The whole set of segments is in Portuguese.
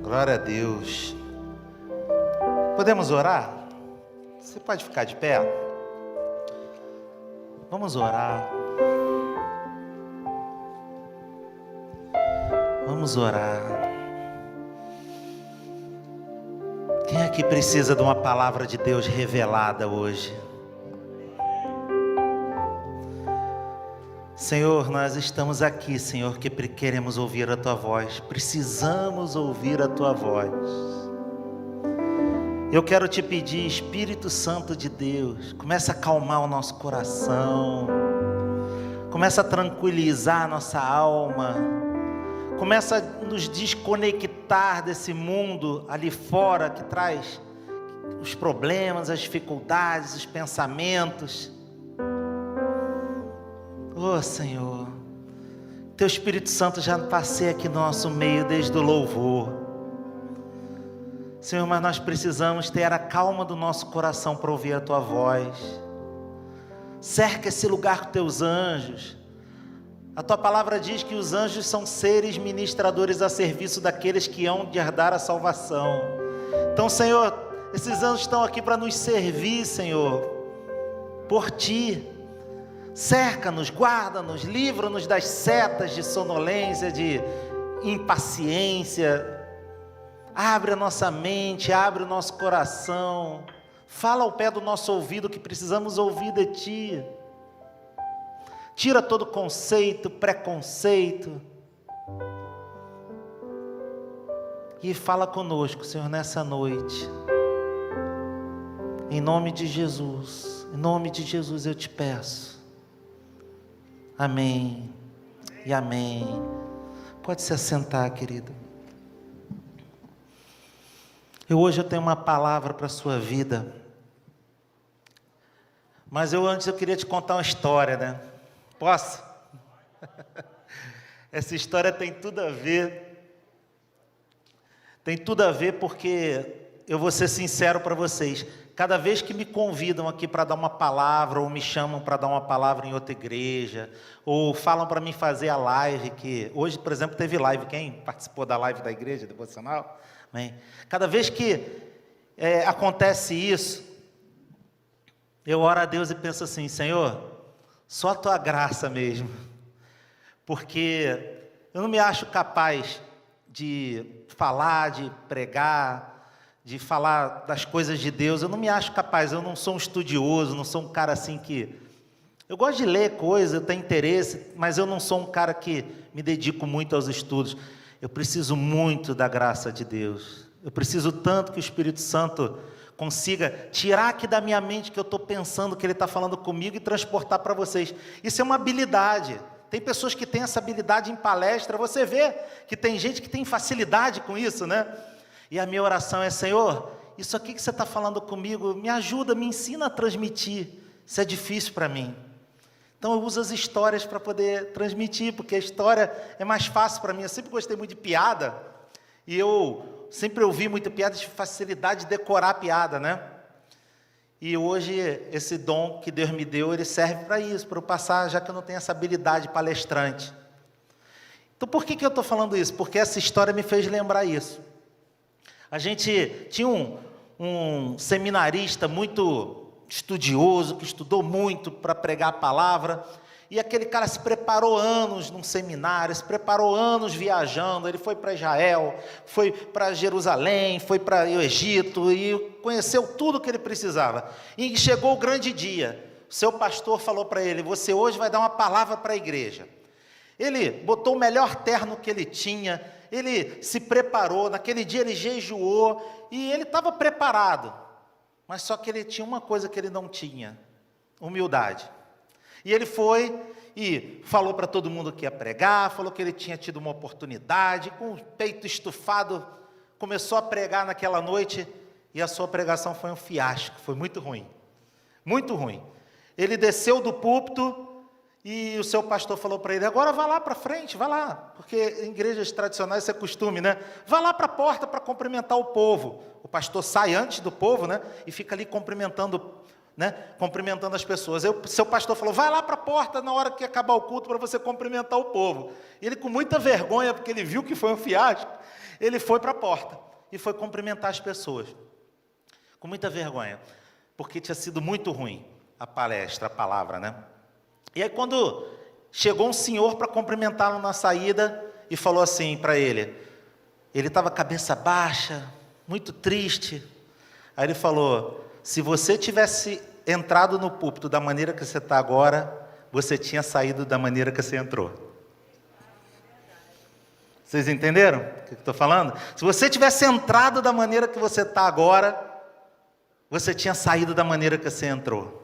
Glória a Deus. Podemos orar? Você pode ficar de pé? Vamos orar. Vamos orar. Quem aqui precisa de uma palavra de Deus revelada hoje? Senhor, nós estamos aqui, Senhor, que queremos ouvir a Tua voz. Precisamos ouvir a Tua voz. Eu quero te pedir, Espírito Santo de Deus, começa a acalmar o nosso coração, começa a tranquilizar a nossa alma, começa a nos desconectar desse mundo ali fora que traz os problemas, as dificuldades, os pensamentos. Oh Senhor, Teu Espírito Santo já passeia aqui no nosso meio desde o louvor. Senhor, mas nós precisamos ter a calma do nosso coração para ouvir a Tua voz. Cerca esse lugar com Teus anjos. A Tua palavra diz que os anjos são seres ministradores a serviço daqueles que hão de herdar a salvação. Então, Senhor, esses anjos estão aqui para nos servir, Senhor, por Ti. Cerca-nos, guarda-nos, livra-nos das setas de sonolência, de impaciência. Abre a nossa mente, abre o nosso coração. Fala ao pé do nosso ouvido que precisamos ouvir de Ti. Tira todo conceito, preconceito. E fala conosco, Senhor, nessa noite. Em nome de Jesus eu te peço. Amém e amém. Pode se assentar, querido. Hoje eu tenho uma palavra para a sua vida. Mas antes eu queria te contar uma história, né? Posso? Essa história tem tudo a ver. Tem tudo a ver porque eu vou ser sincero para vocês. Cada vez que me convidam aqui para dar uma palavra, ou me chamam para dar uma palavra em outra igreja, ou falam para mim fazer a live, que hoje, por exemplo, teve live. Quem participou da live da igreja devocional? Amém. Cada vez que acontece isso, eu oro a Deus e penso assim: Senhor, só a Tua graça mesmo, porque eu não me acho capaz de falar, de pregar, de falar das coisas de Deus. Eu não me acho capaz, eu não sou um estudioso, não sou um cara assim que... Eu gosto de ler coisas, eu tenho interesse, mas eu não sou um cara que me dedico muito aos estudos. Eu preciso muito da graça de Deus. Eu preciso tanto que o Espírito Santo consiga tirar aqui da minha mente que eu estou pensando, que Ele está falando comigo, e transportar para vocês. Isso é uma habilidade. Tem pessoas que têm essa habilidade em palestra. Você vê que tem gente que tem facilidade com isso, né? E a minha oração é: Senhor, isso aqui que você está falando comigo, me ajuda, me ensina a transmitir. Isso é difícil para mim. Então eu uso as histórias para poder transmitir, porque a história é mais fácil para mim. Eu sempre gostei muito de piada, e eu sempre ouvi muita piada, de facilidade de decorar a piada, né? E hoje esse dom que Deus me deu, ele serve para isso, para eu passar, já que eu não tenho essa habilidade palestrante. Então por que eu estou falando isso? Porque essa história me fez lembrar isso. A gente tinha um seminarista muito estudioso, que estudou muito para pregar a palavra, e aquele cara se preparou anos num seminário, se preparou anos viajando. Ele foi para Israel, foi para Jerusalém, foi para o Egito, e conheceu tudo o que ele precisava. E chegou o grande dia, o seu pastor falou para ele: você hoje vai dar uma palavra para a igreja. Ele botou o melhor terno que ele tinha, ele se preparou, naquele dia ele jejuou, e ele estava preparado. Mas só que ele tinha uma coisa que ele não tinha: humildade. E ele foi e falou para todo mundo que ia pregar, falou que ele tinha tido uma oportunidade, com o peito estufado, começou a pregar naquela noite, e a sua pregação foi um fiasco, foi muito ruim. Muito ruim. Ele desceu do púlpito, e o seu pastor falou para ele: agora vá lá para frente, vá lá, porque em igrejas tradicionais isso é costume, né? Vá lá para a porta para cumprimentar o povo. O pastor sai antes do povo, né? E fica ali cumprimentando né, cumprimentando as pessoas. Seu pastor falou, vai lá para a porta na hora que acabar o culto para você cumprimentar o povo. E ele, com muita vergonha, porque ele viu que foi um fiasco, ele foi para a porta e foi cumprimentar as pessoas. Com muita vergonha, porque tinha sido muito ruim a palestra, a palavra, né? E aí quando chegou um senhor para cumprimentá-lo na saída e falou assim para ele estava cabeça baixa, muito triste. Aí ele falou, se você tivesse entrado no púlpito da maneira que você está agora, você tinha saído da maneira que você entrou. Vocês entenderam o que eu estou falando? Se você tivesse entrado da maneira que você está agora, você tinha saído da maneira que você entrou.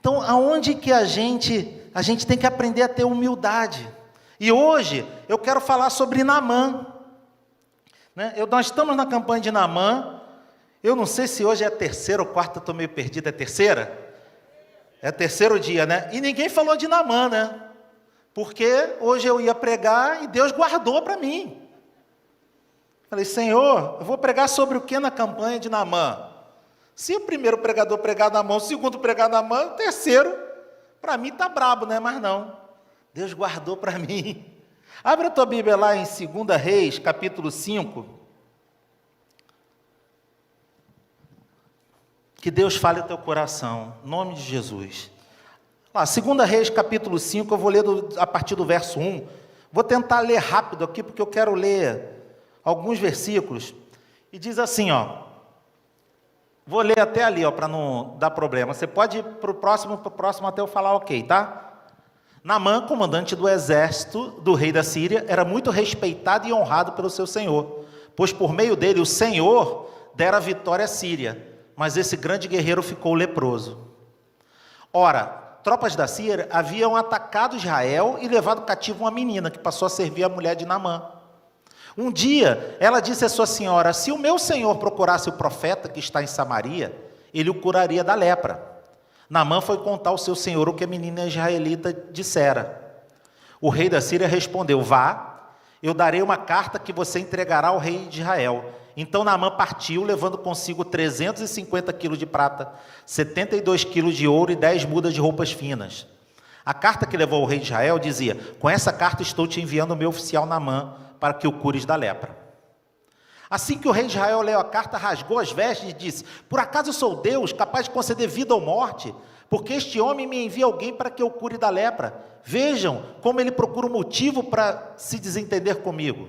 Então, aonde que a gente tem que aprender a ter humildade? E hoje, eu quero falar sobre Naamã. Né? Nós estamos na campanha de Naamã. Eu não sei se hoje é a terceira ou quarta, estou meio perdido, é terceira? É terceiro dia, né? E ninguém falou de Naamã, né? Porque hoje eu ia pregar e Deus guardou para mim. Falei, Senhor, eu vou pregar sobre o que na campanha de Naamã? Se o primeiro pregador pregar Naamã, o segundo pregar Naamã, o terceiro, para mim está brabo, né? Mas não, Deus guardou para mim. Abre a tua Bíblia lá em 2 Reis, capítulo 5. Que Deus fale o teu coração, em nome de Jesus. Lá, 2 Reis, capítulo 5, eu vou ler a partir do verso 1. Vou tentar ler rápido aqui, porque eu quero ler alguns versículos. E diz assim, ó. Vou ler até ali, ó, para não dar problema. Você pode ir para o próximo até eu falar ok, tá? Naamã, comandante do exército do rei da Síria, era muito respeitado e honrado pelo seu senhor, pois por meio dele o Senhor dera vitória à Síria, mas esse grande guerreiro ficou leproso. Ora, tropas da Síria haviam atacado Israel e levado cativo uma menina, que passou a servir a mulher de Naamã. Um dia, ela disse à sua senhora, se o meu senhor procurasse o profeta que está em Samaria, ele o curaria da lepra. Naamã foi contar ao seu senhor o que a menina israelita dissera. O rei da Síria respondeu, vá, eu darei uma carta que você entregará ao rei de Israel. Então Naamã partiu, levando consigo 350 quilos de prata, 72 quilos de ouro e 10 mudas de roupas finas. A carta que levou ao rei de Israel dizia, com essa carta estou te enviando o meu oficial Naamã, para que o cures da lepra. Assim que o rei de Israel leu a carta, rasgou as vestes e disse, por acaso sou Deus, capaz de conceder vida ou morte? Porque este homem me envia alguém para que eu cure da lepra. Vejam como ele procura um motivo para se desentender comigo.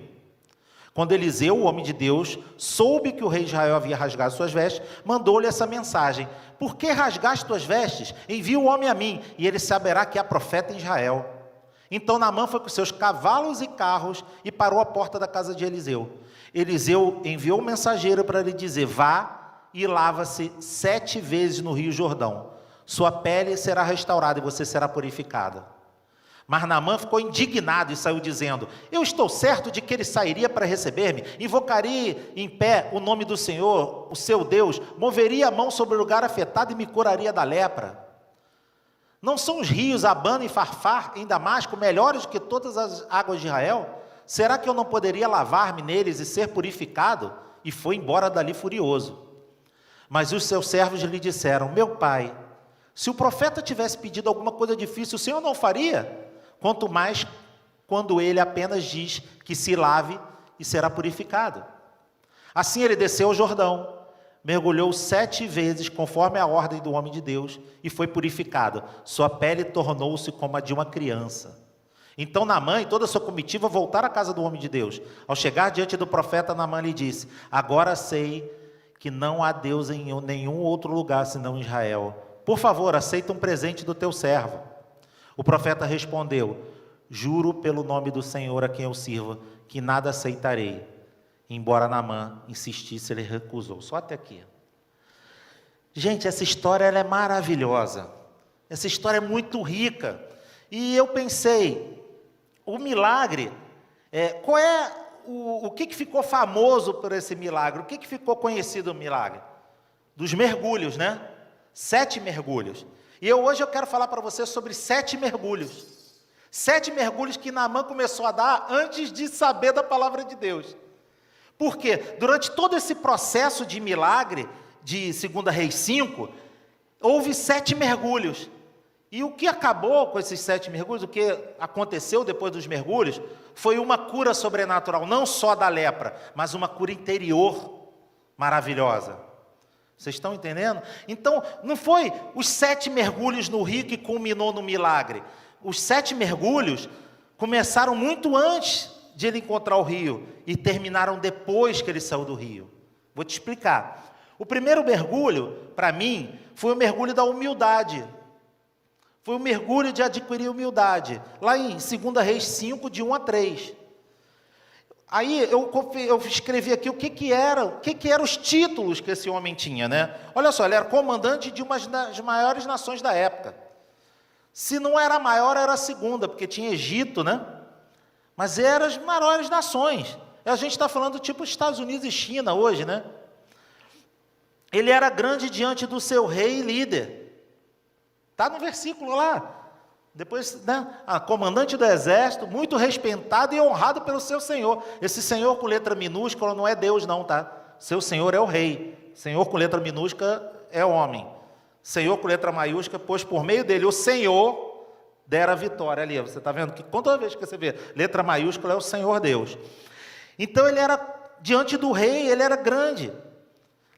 Quando Eliseu, o homem de Deus, soube que o rei de Israel havia rasgado suas vestes, mandou-lhe essa mensagem, por que rasgaste tuas vestes? Envia o homem a mim, e ele saberá que há profeta em Israel. Então Naamã foi com seus cavalos e carros e parou à porta da casa de Eliseu. Eliseu enviou um mensageiro para lhe dizer, vá e lava-se 7 vezes no rio Jordão. Sua pele será restaurada e você será purificada. Mas Naamã ficou indignado e saiu dizendo, eu estou certo de que ele sairia para receber-me, invocaria em pé o nome do Senhor, o seu Deus, moveria a mão sobre o lugar afetado e me curaria da lepra. Não são os rios Abana e Farfar em Damasco melhores do que todas as águas de Israel? Será que eu não poderia lavar-me neles e ser purificado? E foi embora dali furioso. Mas os seus servos lhe disseram, meu pai, se o profeta tivesse pedido alguma coisa difícil, o Senhor não faria? Quanto mais quando ele apenas diz que se lave e será purificado. Assim ele desceu ao Jordão, mergulhou 7 vezes, conforme a ordem do homem de Deus, e foi purificado. Sua pele tornou-se como a de uma criança. Então Naamã e toda a sua comitiva voltaram à casa do homem de Deus. Ao chegar diante do profeta, Naamã lhe disse, agora sei que não há Deus em nenhum outro lugar senão em Israel. Por favor, aceita um presente do teu servo. O profeta respondeu, juro pelo nome do Senhor a quem eu sirvo, que nada aceitarei. Embora Naamã insistisse, ele recusou. Só até aqui. Gente, essa história ela é maravilhosa. Essa história é muito rica. E eu pensei, o milagre, qual é o que ficou famoso por esse milagre? O que ficou conhecido no milagre? Dos mergulhos, né? 7 mergulhos. E hoje eu quero falar para você sobre 7 mergulhos. 7 mergulhos que Naamã começou a dar antes de saber da palavra de Deus. Porque durante todo esse processo de milagre, de 2 Reis 5, houve 7 mergulhos. E o que acabou com esses 7 mergulhos, o que aconteceu depois dos mergulhos, foi uma cura sobrenatural, não só da lepra, mas uma cura interior maravilhosa. Vocês estão entendendo? Então, não foi os 7 mergulhos no rio que culminou no milagre. Os 7 mergulhos começaram muito antes de ele encontrar o rio e terminaram depois que ele saiu do rio. Vou te explicar. O primeiro mergulho, para mim, foi o mergulho da humildade. Foi o mergulho de adquirir humildade. Lá em 2 Reis 5, de 1 a 3. Aí eu escrevi aqui o que eram os títulos que esse homem tinha, né? Olha só, ele era comandante de uma das maiores nações da época. Se não era a maior, era a segunda, porque tinha Egito, né? Mas eram as maiores nações. A gente está falando tipo Estados Unidos e China hoje, né? Ele era grande diante do seu rei e líder. Está no versículo lá. Depois, né, comandante do exército, muito respeitado e honrado pelo seu senhor. Esse senhor com letra minúscula não é Deus não, tá? Seu senhor é o rei. Senhor com letra minúscula é homem. Senhor com letra maiúscula, pois por meio dele o Senhor dera a vitória. Ali, você está vendo que toda vez que você vê letra maiúscula é o Senhor Deus. Então ele era, diante do rei, ele era grande.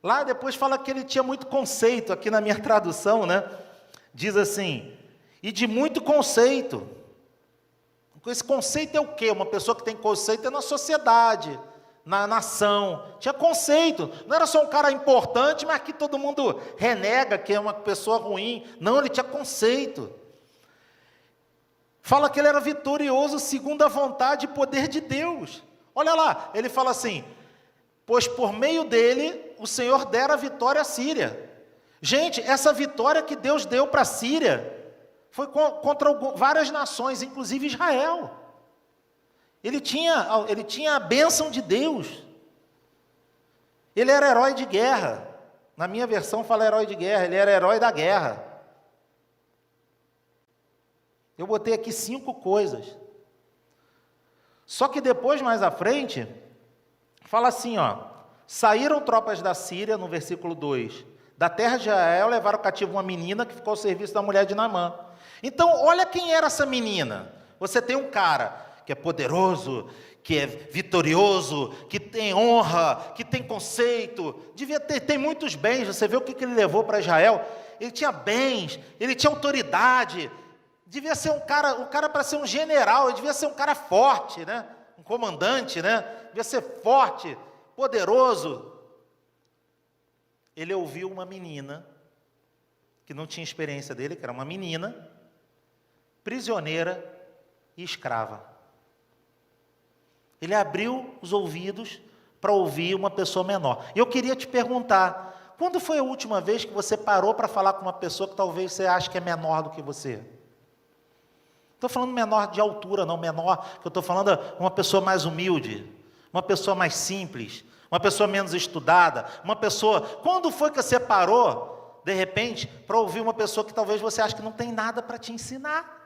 Lá depois fala que ele tinha muito conceito, aqui na minha tradução, né? Diz assim, e de muito conceito. Esse conceito é o quê? Uma pessoa que tem conceito é na sociedade, na nação. Tinha conceito. Não era só um cara importante, mas que todo mundo renega, que é uma pessoa ruim. Não, ele tinha conceito. Fala que ele era vitorioso segundo a vontade e poder de Deus. Olha lá, ele fala assim, pois por meio dele o Senhor dera a vitória à Síria. Gente, essa vitória que Deus deu para a Síria foi contra várias nações, inclusive Israel. Ele tinha a bênção de Deus. Ele era herói de guerra. Na minha versão fala herói de guerra, ele era herói da guerra. Eu botei aqui 5 coisas. Só que depois, mais à frente, fala assim, ó, saíram tropas da Síria, no versículo 2, da terra de Israel, levaram cativo uma menina que ficou ao serviço da mulher de Naamã. Então, olha quem era essa menina. Você tem um cara que é poderoso, que é vitorioso, que tem honra, que tem conceito, tem muitos bens. Você vê o que ele levou para Israel? Ele tinha bens, ele tinha autoridade, devia ser um cara para ser um general, ele devia ser um cara forte, né? Um comandante, né? Devia ser forte, poderoso. Ele ouviu uma menina, que não tinha experiência dele, que era uma menina, prisioneira e escrava. Ele abriu os ouvidos para ouvir uma pessoa menor. E eu queria te perguntar, quando foi a última vez que você parou para falar com uma pessoa que talvez você ache que é menor do que você? Estou falando menor de altura, não menor, que eu estou falando uma pessoa mais humilde, uma pessoa mais simples, uma pessoa menos estudada, uma pessoa... Quando foi que você parou, de repente, para ouvir uma pessoa que talvez você ache que não tem nada para te ensinar?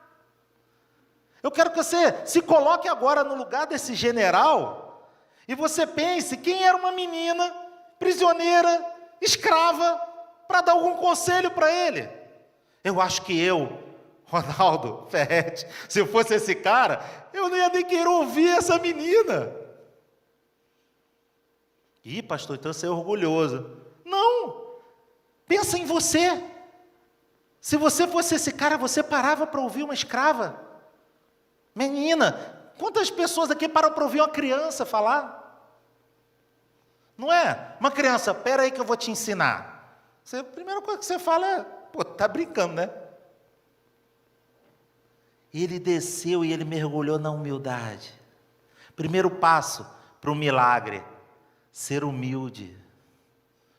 Eu quero que você se coloque agora no lugar desse general e você pense quem era uma menina, prisioneira, escrava, para dar algum conselho para ele. Eu acho que eu, Ronaldo Ferretti, se eu fosse esse cara, eu não ia nem querer ouvir essa menina. Ih, pastor, então você é orgulhoso. Não, pensa em você. Se você fosse esse cara, você parava para ouvir uma escrava. Menina, quantas pessoas aqui param para ouvir uma criança falar? Não é? Uma criança, espera aí que eu vou te ensinar. A primeira coisa que você fala é, pô, tá brincando, né? Ele desceu e ele mergulhou na humildade. Primeiro passo para o milagre, ser humilde.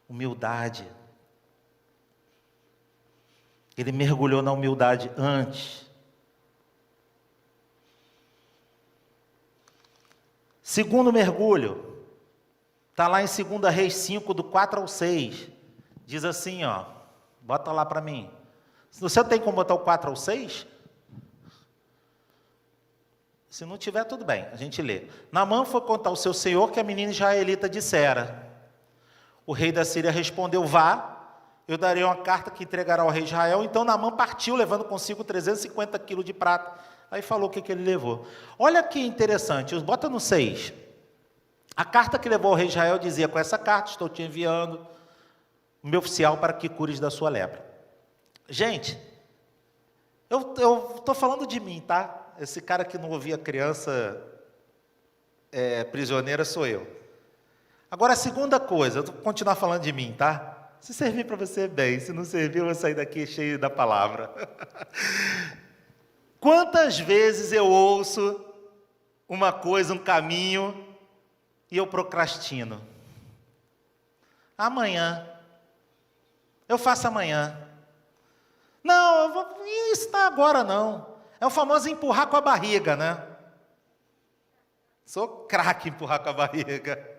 Humildade. Ele mergulhou na humildade antes. Segundo mergulho, está lá em 2 Reis 5, do 4 ao 6. Diz assim, ó, bota lá para mim. Você tem como botar o 4 ao 6? Se não tiver, tudo bem, a gente lê. Naamã foi contar ao seu senhor que a menina israelita dissera: O rei da Síria respondeu: vá, eu darei uma carta que entregará ao rei de Israel. Então Naamã partiu, levando consigo 350 quilos de prata. Aí falou o que ele levou. Olha que interessante, bota no 6. A carta que levou ao rei de Israel dizia: com essa carta estou te enviando o meu oficial para que cures da sua lepra. Gente, eu estou falando de mim, tá? Esse cara que não ouvia criança prisioneira sou eu. Agora, a segunda coisa, eu vou continuar falando de mim, tá? Se servir para você, bem. Se não servir, eu vou sair daqui cheio da palavra. Quantas vezes eu ouço uma coisa, um caminho, e eu procrastino? Amanhã. Eu faço amanhã. Não, isso não é agora não. É o famoso empurrar com a barriga, né? Sou craque em empurrar com a barriga.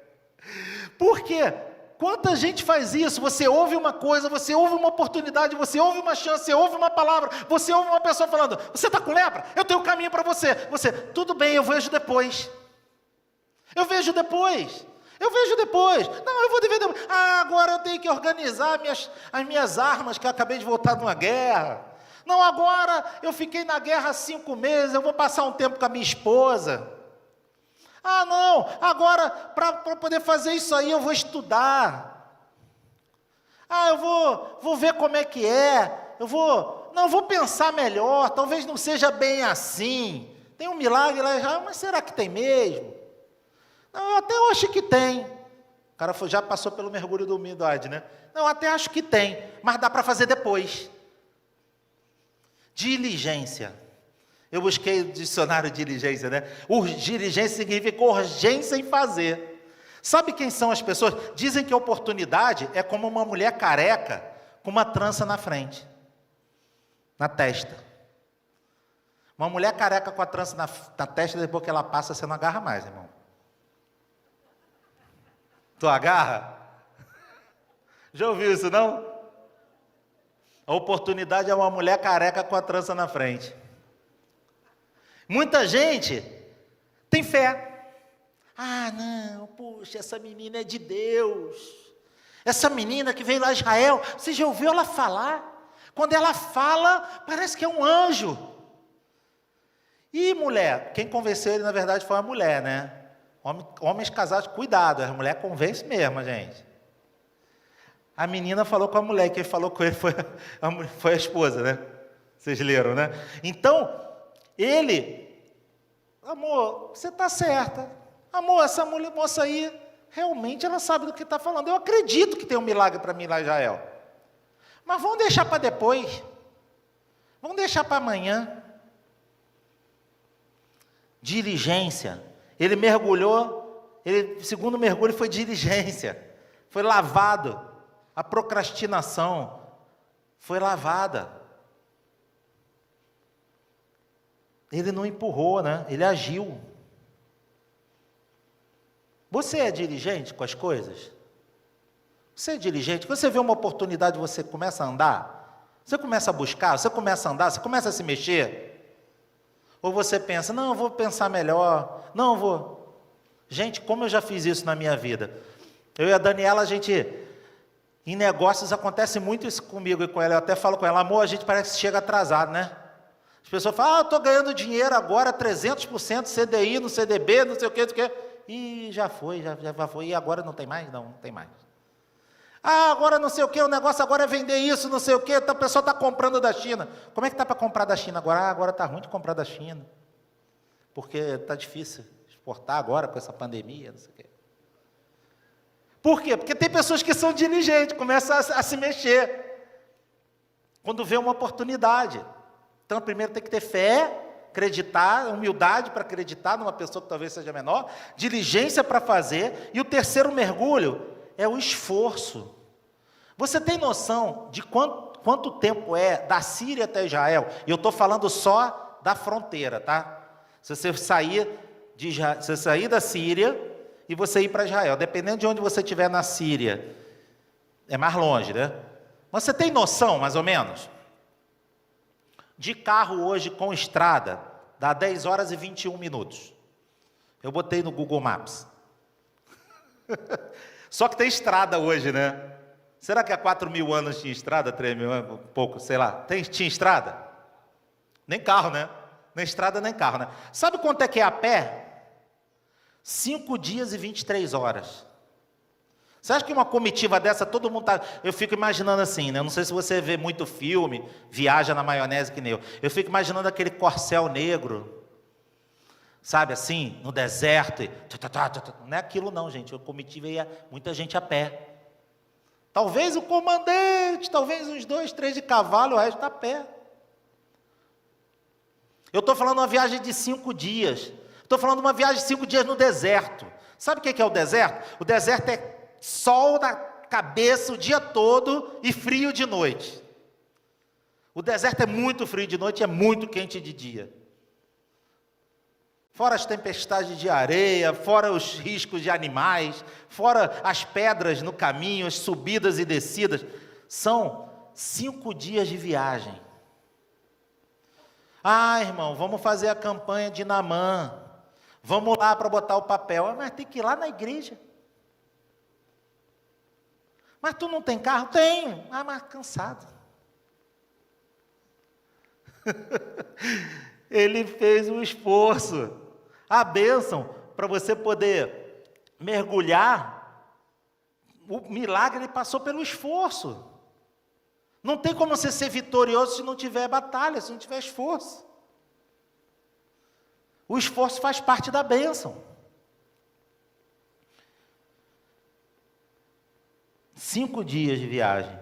Por quê? Quanta gente faz isso? Você ouve uma coisa, você ouve uma oportunidade, você ouve uma chance, você ouve uma palavra, você ouve uma pessoa falando: você está com lepra? Eu tenho um caminho para você. Você, tudo bem, eu vejo depois. Eu vejo depois. Eu vejo depois. Não, eu vou ver depois. Ah, agora eu tenho que organizar as minhas armas, que eu acabei de voltar de uma guerra. Não, agora eu fiquei na guerra há 5 meses, eu vou passar um tempo com a minha esposa. Ah, não, agora para poder fazer isso aí eu vou estudar. Ah, eu vou ver como é que é. Eu vou pensar melhor, talvez não seja bem assim. Tem um milagre lá já, mas será que tem mesmo? Não, eu até acho que tem. O cara já passou pelo mergulho da humildade, né? Não, eu até acho que tem, mas dá para fazer depois. Diligência. Eu busquei o dicionário de diligência, né? Diligência significa urgência em fazer. Sabe quem são as pessoas? Dizem que a oportunidade é como uma mulher careca com uma trança na frente, na testa. Uma mulher careca com a trança na testa, depois que ela passa, você não agarra mais, irmão. Tu agarra? Já ouviu isso, não? A oportunidade é uma mulher careca com a trança na frente. Muita gente tem fé. Ah, não, puxa, essa menina é de Deus. Essa menina que veio lá de Israel, você já ouviu ela falar? Quando ela fala, parece que é um anjo. E mulher, quem convenceu ele na verdade foi a mulher, né? Homens casados, cuidado, a mulher convence mesmo, gente. A menina falou com a mulher, quem falou com ele foi a esposa, né? Vocês leram, né? Então, amor, você está certa. Amor, essa moça aí, realmente ela sabe do que está falando. Eu acredito que tem um milagre para mim lá em Israel. Mas vamos deixar para depois. Vamos deixar para amanhã. Diligência. Ele mergulhou, segundo mergulho foi diligência. Foi lavado. A procrastinação foi lavada. Ele não empurrou, né? Ele agiu. Você é diligente com as coisas? Você é diligente? Quando você vê uma oportunidade, você começa a andar? Você começa a buscar? Você começa a andar? Você começa a se mexer? Ou você pensa: não, eu vou pensar melhor. Não, eu vou. Gente, como eu já fiz isso na minha vida. Eu e a Daniela, em negócios acontece muito isso comigo e com ela. Eu até falo com ela: amor, a gente parece que chega atrasado, né? As pessoas falam: eu estou ganhando dinheiro agora, 300% CDI no CDB, não sei o que. E já foi. E agora não tem mais? Não tem mais. Ah, agora não sei o que, o negócio agora é vender isso, não sei o que, então a pessoa está comprando da China. Como é que está para comprar da China agora? Ah, agora está ruim de comprar da China. Porque está difícil exportar agora com essa pandemia, não sei o quê. Por quê? Porque tem pessoas que são diligentes, começam a se mexer. Quando vê uma oportunidade. Então, primeiro tem que ter fé, acreditar, humildade para acreditar numa pessoa que talvez seja menor, diligência para fazer, e o terceiro mergulho é o esforço. Você tem noção de quanto tempo é da Síria até Israel? E eu estou falando só da fronteira, tá? Se você sair da Síria e você ir para Israel, dependendo de onde você estiver na Síria, é mais longe, né? Mas você tem noção, mais ou menos? De carro hoje com estrada, dá 10 horas e 21 minutos. Eu botei no Google Maps. Só que tem estrada hoje, né? Será que há 4.000 anos tinha estrada? 3.000 anos, um pouco, sei lá. Tinha estrada? Nem carro, né? Nem estrada, nem carro, né? Sabe quanto é que é a pé? 5 dias e 23 horas. Você acha que uma comitiva dessa, todo mundo tá... Eu fico imaginando assim, né? Eu não sei se você vê muito filme, viaja na maionese que nem eu. Eu fico imaginando aquele corcel negro, sabe assim, no deserto. E... Não é aquilo não, gente. A comitiva ia muita gente a pé. Talvez o comandante, talvez uns 2, 3 de cavalo, o resto a pé. Eu estou falando de uma viagem de 5 dias. Estou falando de uma viagem de 5 dias no deserto. Sabe o que é o deserto? O deserto é sol na cabeça o dia todo e frio de noite. O deserto é muito frio de noite e é muito quente de dia. Fora as tempestades de areia, fora os riscos de animais, fora as pedras no caminho, as subidas e descidas. São 5 dias de viagem. Ah, irmão, vamos fazer a campanha de Naamã. Vamos lá para botar o papel. Mas tem que ir lá na igreja. Mas tu não tem carro? Tenho. Ah, mas cansado. Ele fez um esforço. A bênção para você poder mergulhar, o milagre ele passou pelo esforço. Não tem como você ser vitorioso se não tiver batalha, se não tiver esforço. O esforço faz parte da bênção. 5 dias de viagem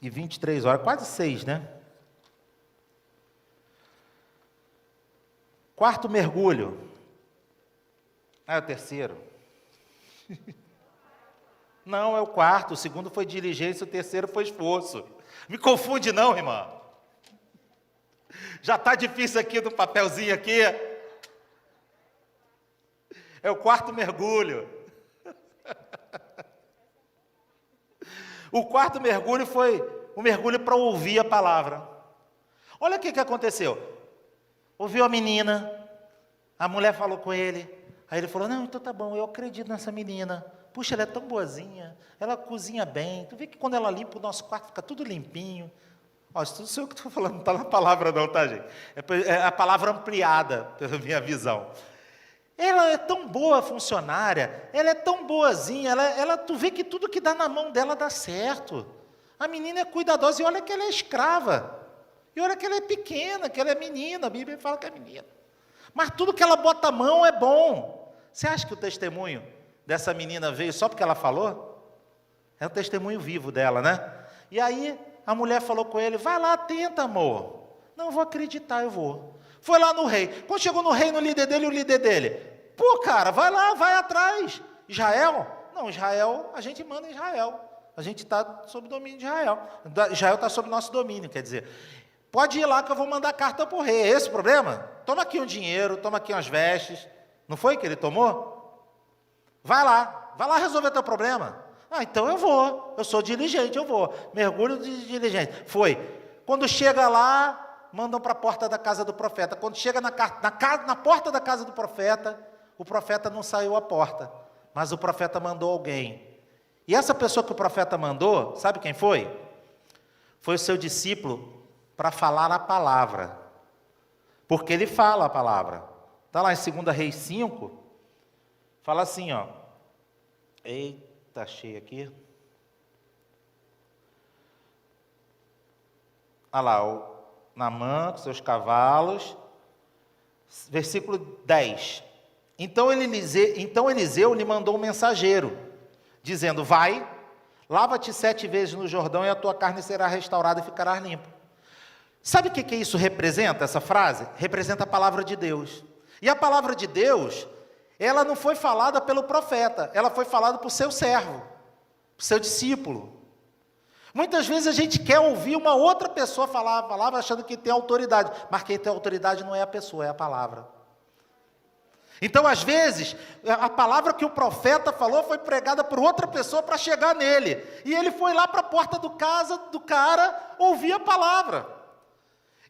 e 23 horas, quase 6, né? 4º mergulho. Ah, é o 3º. Não, é o 4º. O 2º foi diligência, o 3º foi esforço. Me confunde não, irmã. Já está difícil aqui no papelzinho aqui. É o 4º mergulho. O 4º mergulho foi o mergulho para ouvir a palavra. Olha o que aconteceu. Ouviu a menina, a mulher falou com ele, aí ele falou, não, então tá bom, eu acredito nessa menina. Puxa, ela é tão boazinha, ela cozinha bem, tu vê que quando ela limpa o nosso quarto fica tudo limpinho. Ó, isso tudo sei o que estou falando, não está na palavra não, tá, gente? É a palavra ampliada pela minha visão. Ela é tão boa funcionária, ela é tão boazinha, tu vê que tudo que dá na mão dela dá certo. A menina é cuidadosa, e olha que ela é escrava. E olha que ela é pequena, que ela é menina, a Bíblia fala que é menina. Mas tudo que ela bota a mão é bom. Você acha que o testemunho dessa menina veio só porque ela falou? É um testemunho vivo dela, né? E aí a mulher falou com ele, vai lá, tenta, amor. Não, eu vou acreditar, eu vou. Foi lá no rei. Quando chegou no rei, no líder dele, o líder dele, pô, cara, vai lá, vai atrás. Israel? Não, Israel, a gente manda em Israel. A gente está sob o domínio de Israel. Israel está sob nosso domínio, quer dizer, pode ir lá que eu vou mandar carta para o rei. É esse o problema? Toma aqui um dinheiro, toma aqui umas vestes. Não foi que ele tomou? Vai lá resolver teu problema. Ah, então eu vou, eu sou diligente, eu vou. Mergulho de diligente. Foi. Quando chega lá, mandam para a porta da casa do profeta. Quando chega na porta da casa do profeta, o profeta não saiu à porta, mas o profeta mandou alguém. E essa pessoa que o profeta mandou, sabe quem foi? Foi o seu discípulo para falar a palavra. Porque ele fala a palavra. Está lá em 2 Reis 5, fala assim, ó. Eita, achei aqui. Olha lá, o Naamã com seus cavalos. Versículo 10. Então Eliseu lhe mandou um mensageiro, dizendo, vai, lava-te 7 vezes no Jordão e a tua carne será restaurada e ficarás limpo. Sabe o que isso representa, essa frase? Representa a palavra de Deus. E a palavra de Deus, ela não foi falada pelo profeta, ela foi falada por seu servo, por seu discípulo. Muitas vezes a gente quer ouvir uma outra pessoa falar a palavra achando que tem autoridade, mas quem tem autoridade não é a pessoa, é a palavra. Então, às vezes, a palavra que o profeta falou foi pregada por outra pessoa para chegar nele. E ele foi lá para a porta do casa do cara ouvir a palavra.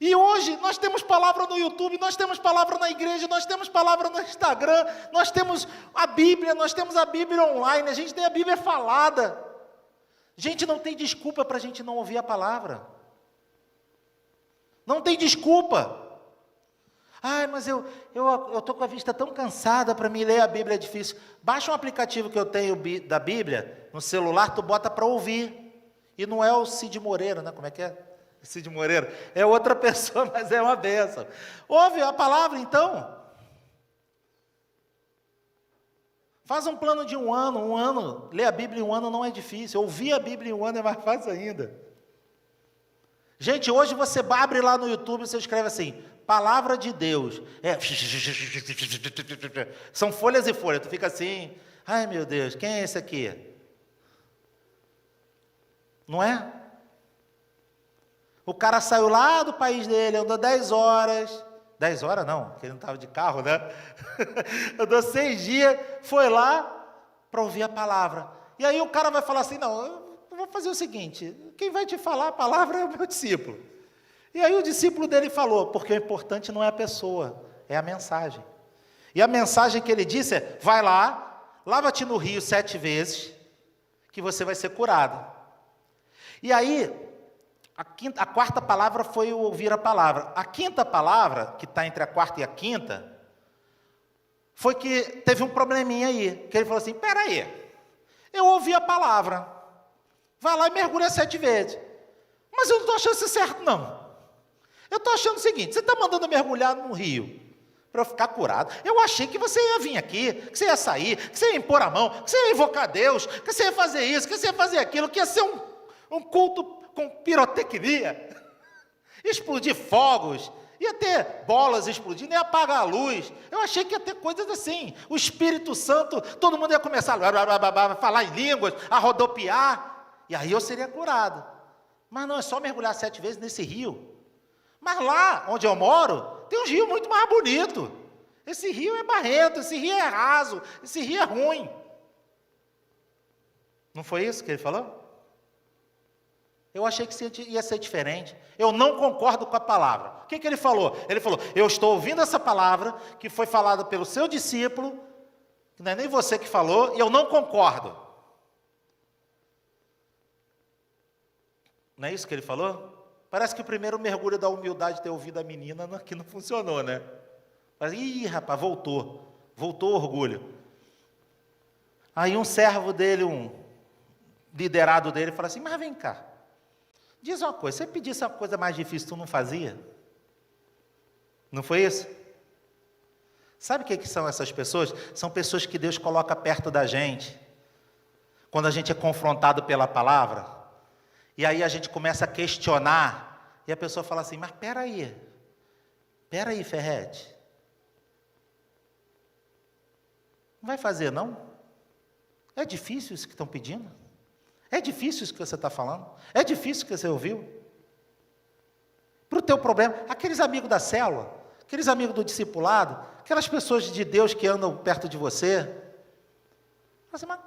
E hoje nós temos palavra no YouTube, nós temos palavra na igreja, nós temos palavra no Instagram, nós temos a Bíblia online, a gente tem a Bíblia falada. Gente, não tem desculpa para a gente não ouvir a palavra. Não tem desculpa. Ai, mas eu estou com a vista tão cansada, para mim ler a Bíblia é difícil. Baixa um aplicativo que eu tenho da Bíblia, no celular, tu bota para ouvir. E não é o Cid Moreira, né? Como é que é? Cid Moreira. É outra pessoa, mas é uma bênção. Ouve a palavra, então. Faz um plano de um ano. Ler a Bíblia em um ano não é difícil. Ouvir a Bíblia em um ano é mais fácil ainda. Gente, hoje você abre lá no YouTube e você escreve assim, Palavra de Deus. São folhas e folhas. Tu fica assim, ai meu Deus, quem é esse aqui? Não é? O cara saiu lá do país dele, andou 10 horas. 10 horas não, porque ele não estava de carro, né? Andou 6 dias, foi lá para ouvir a palavra. E aí o cara vai falar assim, não, eu vou fazer o seguinte, quem vai te falar a palavra é o meu discípulo. E aí o discípulo dele falou, porque o importante não é a pessoa, é a mensagem. E a mensagem que ele disse é, vai lá, lava-te no rio 7 vezes, que você vai ser curado. E aí, a quarta palavra foi o ouvir a palavra. A quinta palavra, que está entre a quarta e a quinta, foi que teve um probleminha aí, que ele falou assim, peraí, eu ouvi a palavra, vai lá e mergulha 7 vezes, mas eu não estou achando isso certo não. Eu estou achando o seguinte, você está mandando eu mergulhar no rio, para eu ficar curado. Eu achei que você ia vir aqui, que você ia sair, que você ia impor a mão, que você ia invocar Deus, que você ia fazer isso, que você ia fazer aquilo, que ia ser um culto com pirotecnia, explodir fogos, ia ter bolas explodindo, ia apagar a luz. Eu achei que ia ter coisas assim. O Espírito Santo, todo mundo ia começar a falar em línguas, a rodopiar, e aí eu seria curado. Mas não, é só mergulhar 7 vezes nesse rio. Mas lá onde eu moro, tem um rio muito mais bonito. Esse rio é barrento, esse rio é raso, esse rio é ruim. Não foi isso que ele falou? Eu achei que ia ser diferente. Eu não concordo com a palavra. O que ele falou? Ele falou, eu estou ouvindo essa palavra, que foi falada pelo seu discípulo, que não é nem você que falou, e eu não concordo. Não é isso que ele falou? Parece que o primeiro mergulho da humildade de ter ouvido a menina aqui não funcionou, né? Mas, rapaz, voltou o orgulho. Aí um servo dele, um liderado dele, fala assim, mas vem cá, diz uma coisa, se você pedisse uma coisa mais difícil, tu não fazia? Não foi isso? Sabe o que são essas pessoas? São pessoas que Deus coloca perto da gente, quando a gente é confrontado pela palavra, e aí a gente começa a questionar, e a pessoa fala assim, mas peraí, Ferrete, não vai fazer não? É difícil isso que estão pedindo? É difícil isso que você está falando? É difícil que você ouviu? Para o teu problema, aqueles amigos da célula, aqueles amigos do discipulado, aquelas pessoas de Deus que andam perto de você, assim, mas,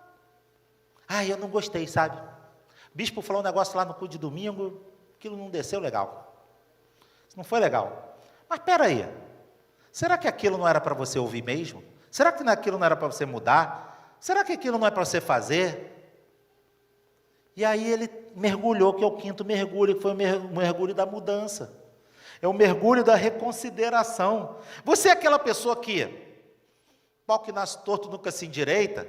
eu não gostei, sabe? O bispo falou um negócio lá no culto de domingo, aquilo não desceu legal. Isso não foi legal. Mas espera aí, será que aquilo não era para você ouvir mesmo? Será que aquilo não era para você mudar? Será que aquilo não é para você fazer? E aí ele mergulhou, que é o quinto mergulho, que foi o mergulho da mudança. É o mergulho da reconsideração. Você é aquela pessoa que, pau que nasce torto nunca se endireita?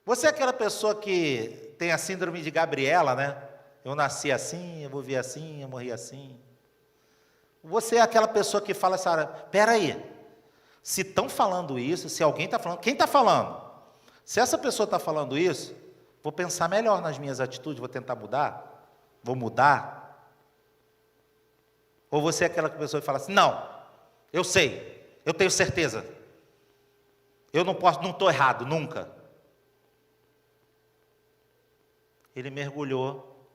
Você é aquela pessoa que tem a síndrome de Gabriela, né? Eu nasci assim, eu vou vir assim, eu morri assim. Você é aquela pessoa que fala assim, espera aí, se estão falando isso, se alguém está falando, quem está falando? Se essa pessoa está falando isso, vou pensar melhor nas minhas atitudes, vou tentar mudar, vou mudar. Ou você é aquela pessoa que fala assim, não, eu sei, eu tenho certeza, eu não estou errado, nunca. Ele mergulhou.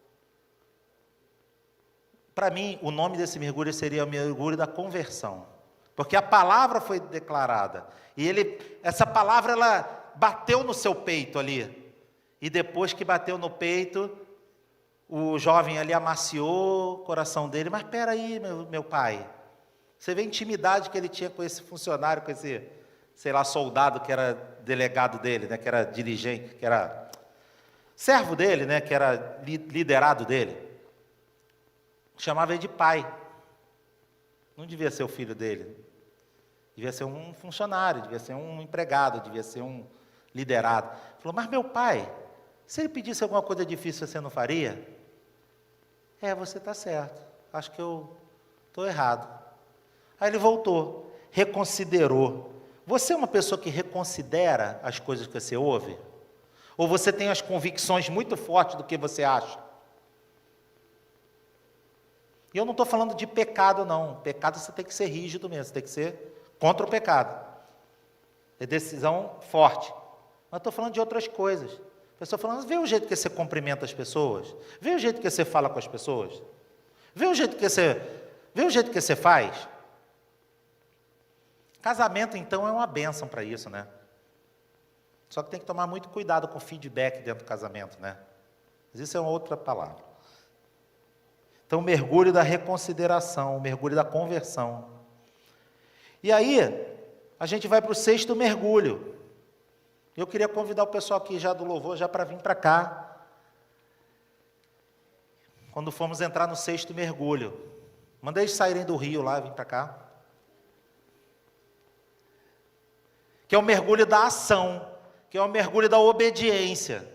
Para mim, o nome desse mergulho seria o mergulho da conversão. Porque a palavra foi declarada. E essa palavra, ela bateu no seu peito ali. E depois que bateu no peito, O jovem ali amaciou o coração dele, mas espera aí, meu pai. Você vê a intimidade que ele tinha com esse funcionário, com esse, sei lá, soldado que era delegado dele, né, que era dirigente, que era servo dele, né, que era liderado dele. Chamava ele de pai. Não devia ser o filho dele. Devia ser um funcionário, devia ser um empregado, devia ser um liderado. Falou, mas meu pai, se ele pedisse alguma coisa difícil, você não faria? Você está certo. Acho que eu estou errado. Aí ele voltou, reconsiderou. Você é uma pessoa que reconsidera as coisas que você ouve? Ou você tem as convicções muito fortes do que você acha? E eu não estou falando de pecado, não. Pecado você tem que ser rígido mesmo, você tem que ser contra o pecado. É decisão forte. Mas estou falando de outras coisas. A pessoa falando, vê o jeito que você cumprimenta as pessoas, vê o jeito que você fala com as pessoas, vê o jeito que você faz. Casamento, então, é uma bênção para isso, né? Só que tem que tomar muito cuidado com o feedback dentro do casamento, né? Mas isso é uma outra palavra. Então, o mergulho da reconsideração, o mergulho da conversão. E aí, a gente vai para o 6º mergulho. Eu queria convidar o pessoal aqui já do louvor, já para vir para cá. Quando formos entrar no 6º mergulho. Manda eles saírem do rio lá, vir para cá. Que é o mergulho da ação, que é o mergulho da obediência.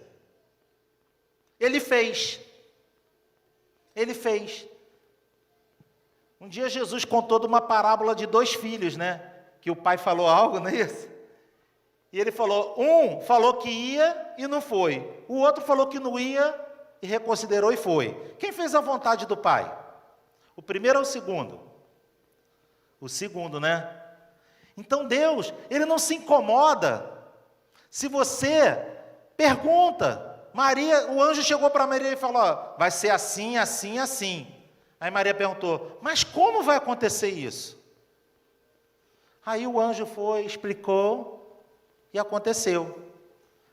Ele fez. Ele fez. Um dia Jesus contou de uma parábola de 2 filhos, né? Que o pai falou algo, não é isso? E ele falou, um falou que ia e não foi. O outro falou que não ia e reconsiderou e foi. Quem fez a vontade do pai? O primeiro ou o segundo? O segundo, né? Então Deus, Ele não se incomoda se você pergunta. Maria, o anjo chegou para Maria e falou, ó, vai ser assim, assim, assim. Aí Maria perguntou, mas como vai acontecer isso? Aí o anjo foi, explicou e aconteceu.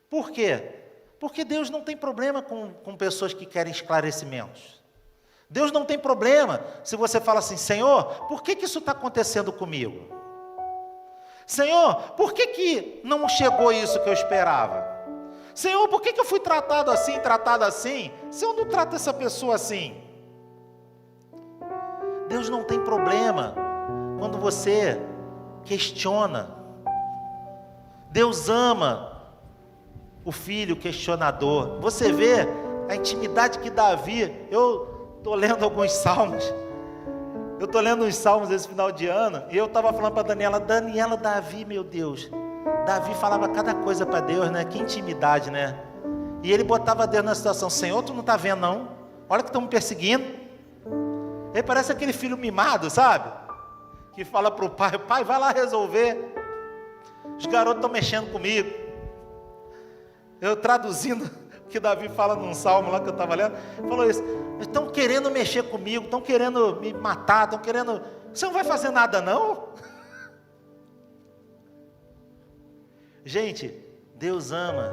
Por quê? Porque Deus não tem problema com pessoas que querem esclarecimentos. Deus não tem problema se você fala assim, Senhor, por que isso está acontecendo comigo? Senhor, por que não chegou isso que eu esperava? Senhor, por que eu fui tratado assim, se eu não trato essa pessoa assim? Deus não tem problema quando você questiona. Deus ama o filho questionador. Você vê a intimidade que Davi, eu estou lendo alguns salmos, eu estou lendo uns salmos esse final de ano, e eu estava falando para Daniela, Davi, meu Deus, Davi falava cada coisa para Deus, né? Que intimidade, né? E ele botava Deus na situação, Senhor, tu não está vendo não? Olha que estão me perseguindo. Ele parece aquele filho mimado, sabe? Que fala para o pai, pai, vai lá resolver. Os garotos estão mexendo comigo. Eu traduzindo o que Davi fala num salmo lá que eu estava lendo, falou isso, estão querendo mexer comigo, estão querendo me matar, estão querendo, você não vai fazer nada não? Gente, Deus ama,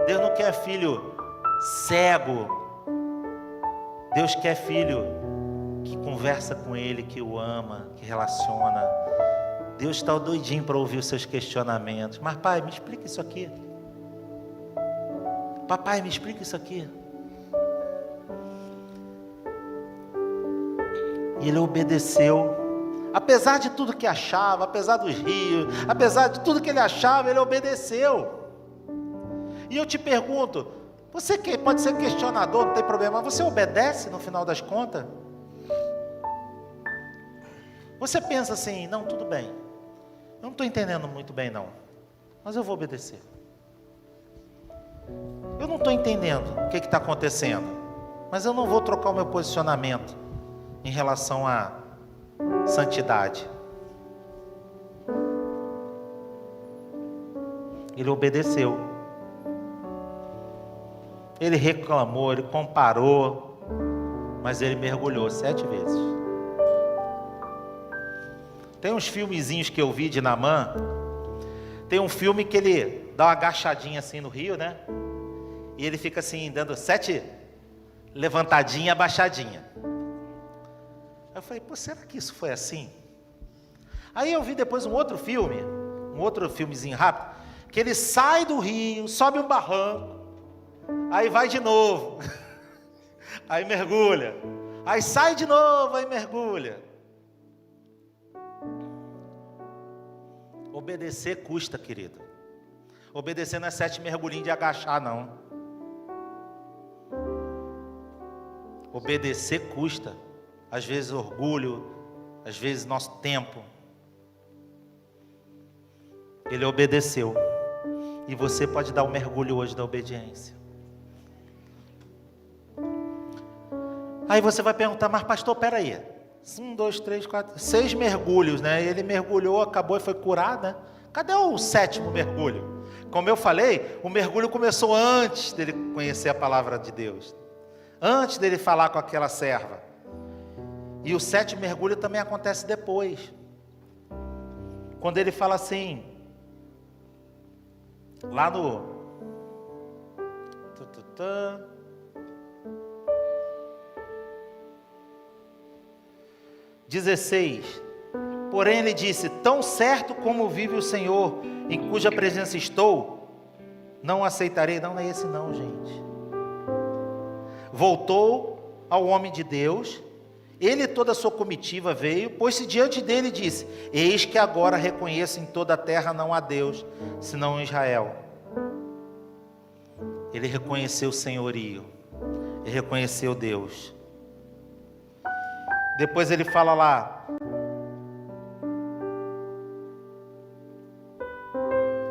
Deus não quer filho cego, Deus quer filho que conversa com Ele, que o ama, que relaciona. Deus está doidinho para ouvir os seus questionamentos. Mas pai, me explica isso aqui. Papai, me explica isso aqui. E ele obedeceu. Apesar de tudo que achava, apesar dos rios, apesar de tudo que ele achava, ele obedeceu. E eu te pergunto, você que pode ser questionador, não tem problema, mas você obedece no final das contas? Você pensa assim, não, tudo bem, eu não estou entendendo muito bem não, mas eu vou obedecer. Eu não estou entendendo o que está acontecendo, mas eu não vou trocar o meu posicionamento em relação à santidade. Ele obedeceu. Ele reclamou, ele comparou, mas ele mergulhou 7 vezes. Tem uns filmezinhos que eu vi de Naamã. Tem um filme que ele dá uma agachadinha assim no rio, né? E ele fica assim, dando 7 levantadinha, abaixadinha. Aí eu falei, pô, será que isso foi assim? Aí eu vi depois um outro filmezinho rápido, que ele sai do rio, sobe um barranco, aí vai de novo, aí mergulha, aí sai de novo, aí mergulha. Obedecer custa, querido. Obedecer não é 7 mergulhinhos de agachar, não. Obedecer custa. Às vezes orgulho, às vezes nosso tempo. Ele obedeceu. E você pode dar um mergulho hoje da obediência. Aí você vai perguntar, mas pastor, peraí. 1, 2, 3, 4, 6 mergulhos, né? Ele mergulhou, acabou e foi curado, né? Cadê o 7º mergulho? Como eu falei, o mergulho começou antes dele conhecer a palavra de Deus. Antes dele falar com aquela serva. E o 7º mergulho também acontece depois. Quando ele fala assim, lá no 16, porém ele disse, tão certo como vive o Senhor, em cuja presença estou, não aceitarei. Não é esse não, gente. Voltou ao homem de Deus, ele e toda a sua comitiva veio, pôs-se diante dele e disse, eis que agora reconheço em toda a terra não há Deus, senão em Israel. Ele reconheceu o senhorio, ele reconheceu Deus. Depois ele fala lá,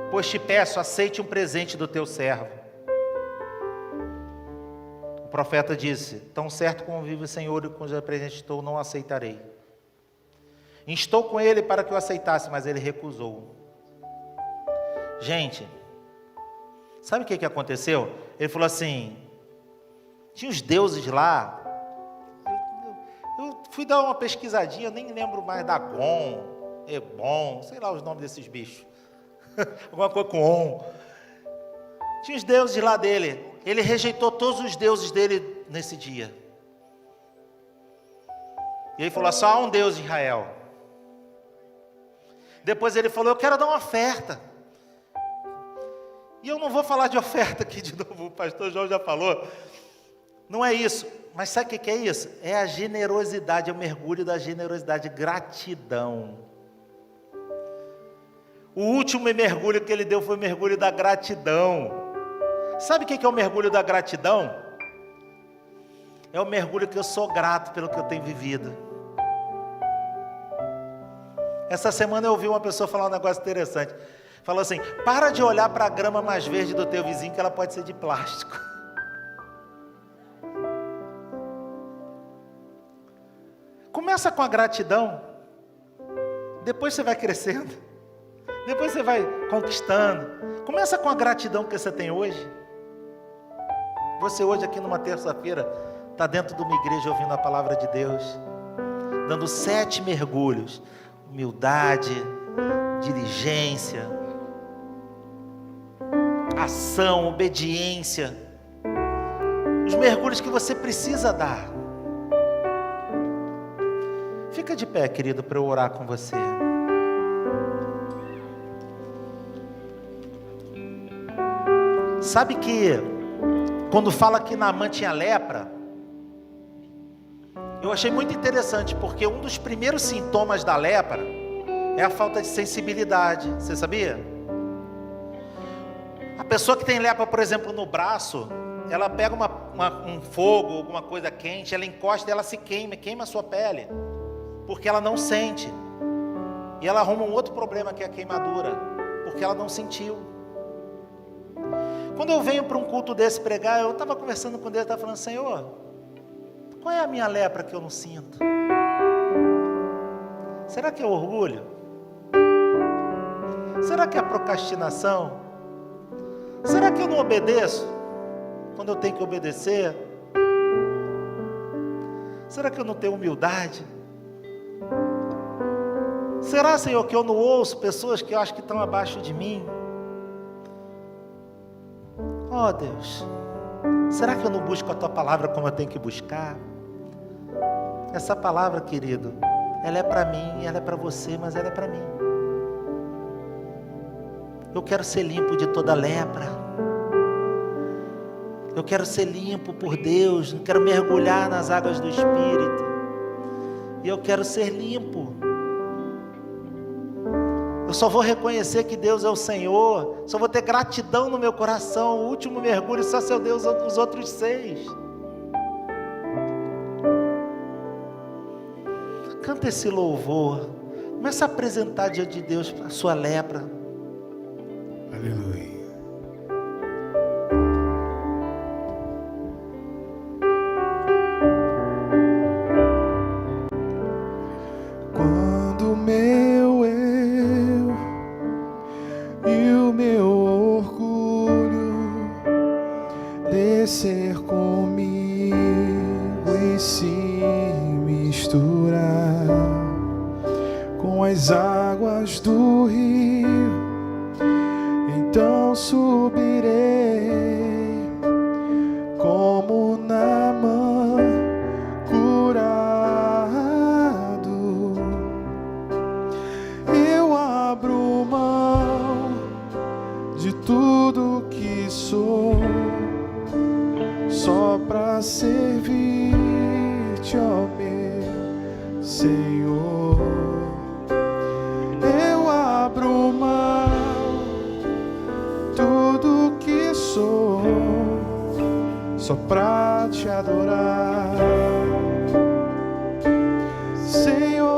pois te peço, aceite um presente do teu servo. O profeta disse, tão certo como vive o Senhor e cuja presença estou, não aceitarei. Instou com ele para que o aceitasse, mas ele recusou. Gente, sabe o que aconteceu? Ele falou assim, tinha os deuses lá. Eu fui dar uma pesquisadinha, eu nem lembro mais, Dagon, Ebon, sei lá os nomes desses bichos. Alguma coisa com On. Tinha os deuses lá dele. Ele rejeitou todos os deuses dele nesse dia. E ele falou, só há um Deus de Israel. Depois ele falou, eu quero dar uma oferta. E eu não vou falar de oferta aqui de novo, o pastor João já falou. Não é isso. Mas sabe o que é isso? É a generosidade, é o mergulho da generosidade, gratidão. O último mergulho que ele deu foi o mergulho da gratidão. Sabe o que é o mergulho da gratidão? É o mergulho que eu sou grato pelo que eu tenho vivido. Essa semana eu ouvi uma pessoa falar um negócio interessante. Falou assim, para de olhar para a grama mais verde do teu vizinho, que ela pode ser de plástico. Começa com a gratidão, depois você vai crescendo, depois você vai conquistando. Começa com a gratidão que você tem hoje. Você hoje aqui numa terça-feira está dentro de uma igreja ouvindo a palavra de Deus, dando 7 mergulhos, humildade, diligência, ação, obediência, os mergulhos que você precisa dar. Fica de pé, querido, para eu orar com você. Sabe que quando fala que Naamã tinha lepra, eu achei muito interessante, porque um dos primeiros sintomas da lepra é a falta de sensibilidade. Você sabia? A pessoa que tem lepra, por exemplo, no braço, ela pega um fogo, alguma coisa quente, ela encosta e ela se queima a sua pele, porque ela não sente. E ela arruma um outro problema, que é a queimadura, porque ela não sentiu. Quando eu venho para um culto desse pregar, eu estava conversando com Deus, estava falando, Senhor, qual é a minha lepra que eu não sinto? Será que é o orgulho? Será que é a procrastinação? Será que eu não obedeço quando eu tenho que obedecer? Será que eu não tenho humildade? Será, Senhor, que eu não ouço pessoas que eu acho que estão abaixo de mim? Oh, Deus, Será que eu não busco a tua palavra como eu tenho que buscar? Essa palavra, querido, ela é para mim, ela é para você, mas ela é para mim. Eu quero ser limpo de toda lepra. Eu quero ser limpo por Deus. Eu quero mergulhar nas águas do Espírito. E eu quero ser limpo. Eu só vou reconhecer que Deus é o Senhor. Só vou ter gratidão no meu coração. O último mergulho só seu Deus os outros 6. Canta esse louvor. Começa a apresentar diante de Deus a sua lepra. Aleluia. Quando o meu eu e o meu orgulho descer comigo e se misturar com as águas do rio, então subirei como Naamã curado. Eu abro mão de tudo que sou, só pra servir-te, ó meu Senhor. Eu abro mão tudo que sou, só pra te adorar, Senhor.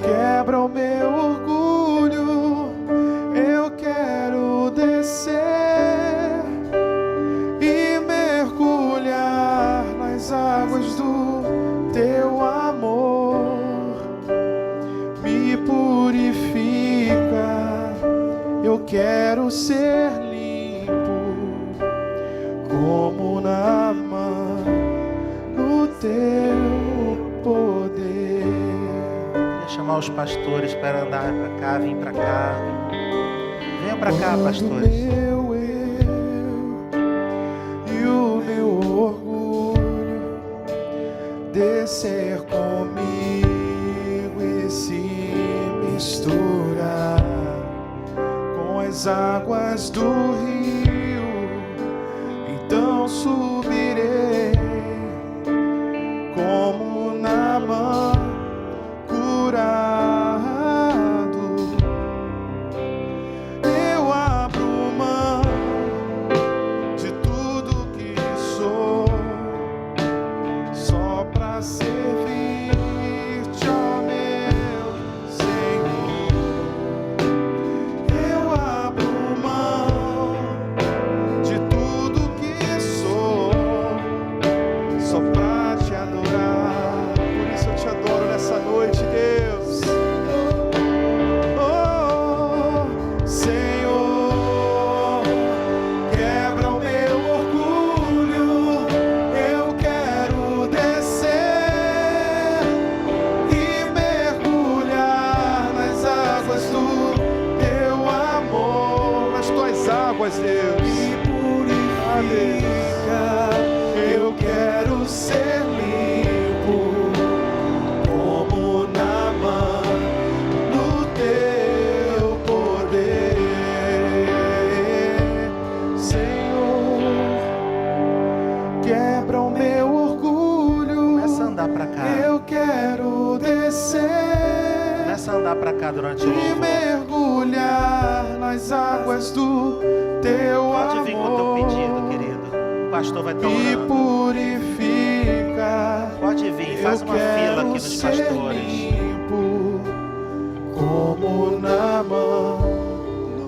Quebra o meu orgulho, eu quero descer e mergulhar nas águas do teu amor. Me purifica, eu quero ser limpo como Naamã no teu poder. Queria chamar os pastores para andar para cá, vir para cá. Venham para cá, pastores. Meu eu e o meu orgulho descer comigo e se misturar com as águas do rio, então subirei como Naamã curado. Eu abro mão de tudo que sou, só pra servir-te, ó meu Senhor. Eu abro mão de tudo que sou, só pra te adorar. Por isso eu te adoro nessa noite, Deus. Oh, Senhor, quebra o meu orgulho, eu quero descer e mergulhar nas águas do teu amor, nas tuas águas, Deus. Me purifica, eu quero ser limpo como Naamã no teu poder, Senhor. Quebra o meu orgulho, Começa a andar para cá. eu quero descer Começa a andar para cá durante o e louvor. mergulhar nas águas do teu Pode vir com o teu pedido, amor. querido. O pastor vai estar Me orando. purifica, Pode vir, faz eu uma fila aqui quero nos ser pastores. limpo como Naamã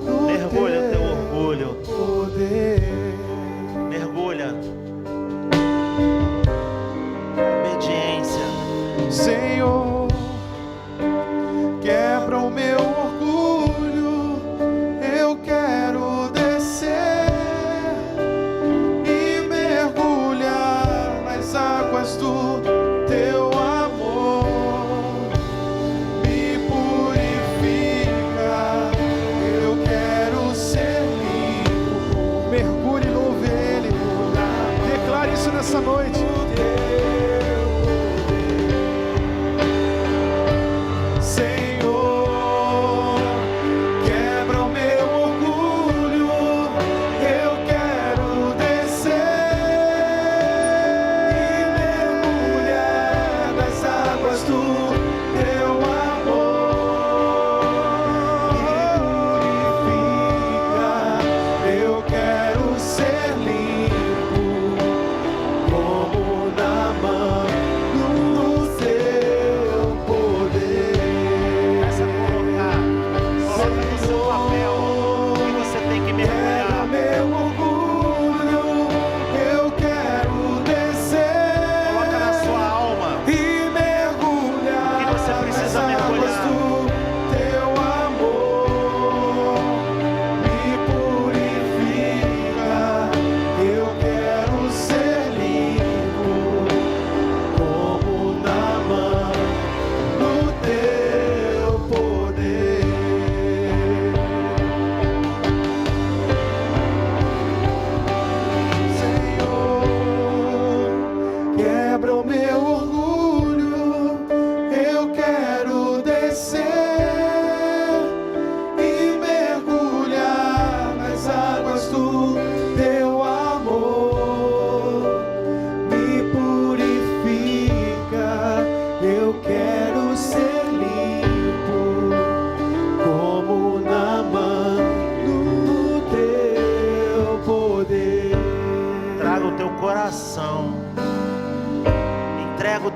no Mergulha o teu teu orgulho. poder. Mergulha. Obediência. Senhor, quebra o meu orgulho, eu quero descer e mergulhar nas águas do teu amor. Me purifica,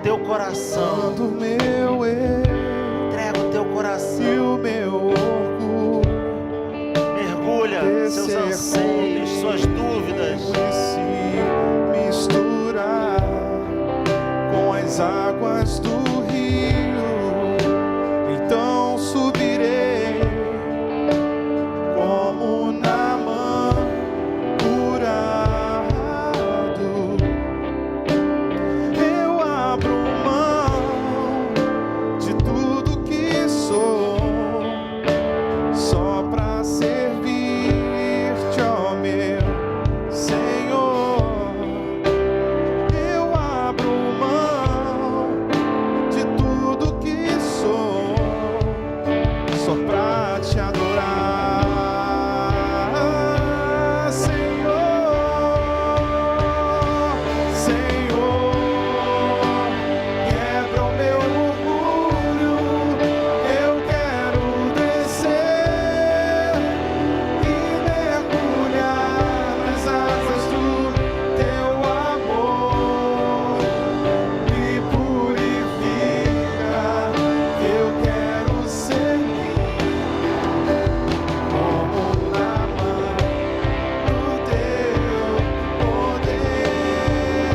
teu coração. quando meu eu Entrega o teu coração. e o meu orgulho Mergulha seus anseios, suas dúvidas. e se misturar com as águas do rio, então subirei como Naamã curado. Eu abro mão de tudo que sou, só pra servir-te, ó meu Senhor. Eu abro mão de tudo que sou, só pra te adorar, Senhor. Senhor, quebra o meu orgulho, eu quero descer e mergulhar nas águas do teu amor. Me purifica, eu quero ser limpo como Naamã no teu poder. Senhor, quebra meu orgulho,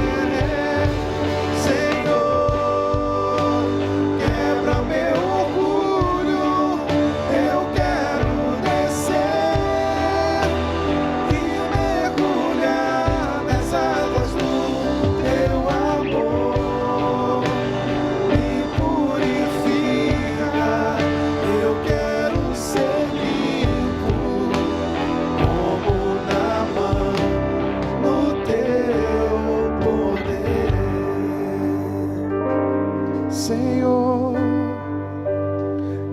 eu quero descer e mergulhar nas águas do teu amor. Me purifica, eu quero ser limpo como Naamã no teu poder. Senhor,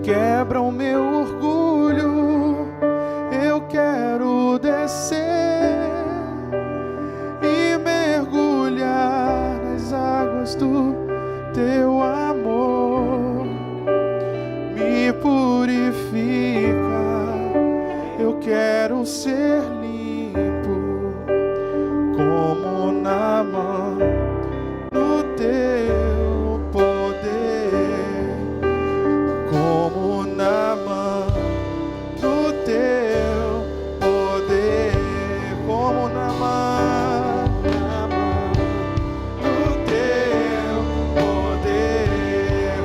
quebra o meu orgulho, eu quero descer e mergulhar nas águas do teu amor. Me purifica, eu quero ser limpo como Naamã no teu poder, como Naamã no teu poder, como Naamã, Naamã no teu poder,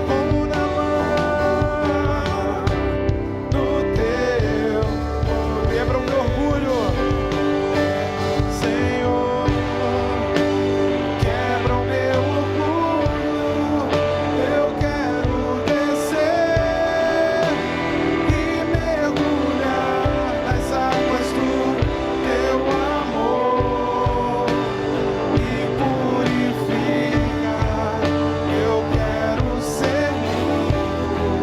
como Naamã no teu poder. Quebra o meu orgulho, Senhor, quebra o meu orgulho, eu quero descer e mergulhar nas águas do teu amor. Me purifica, eu quero ser limpo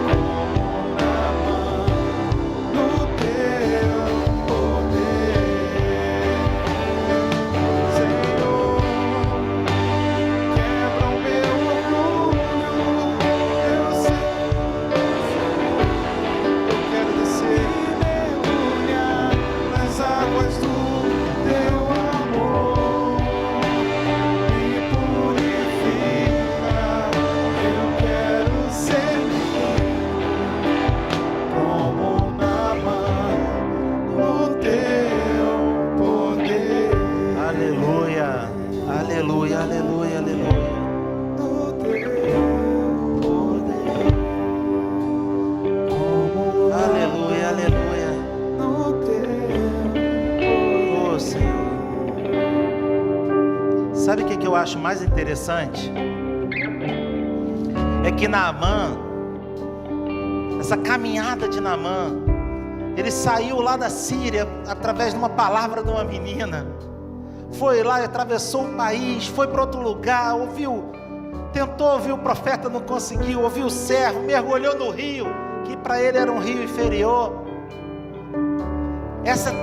como Naamã no teu poder. Senhor, quebra o meu orgulho, eu sei, eu quero descer e mergulhar nas águas do teu amor. Me purifica, eu quero ser limpo como Naamã no teu poder. Aleluia, aleluia, aleluia, aleluia. No teu poder, como Aleluia, aleluia. no teu Ô Senhor. Sabe o que eu acho mais interessante? É que Naamã, essa caminhada de Naamã, ele saiu lá da Síria através de uma palavra de uma menina. Foi lá e atravessou o país, foi para outro lugar, tentou ouvir o profeta, não conseguiu, ouviu o servo, mergulhou no rio, que para ele era um rio inferior.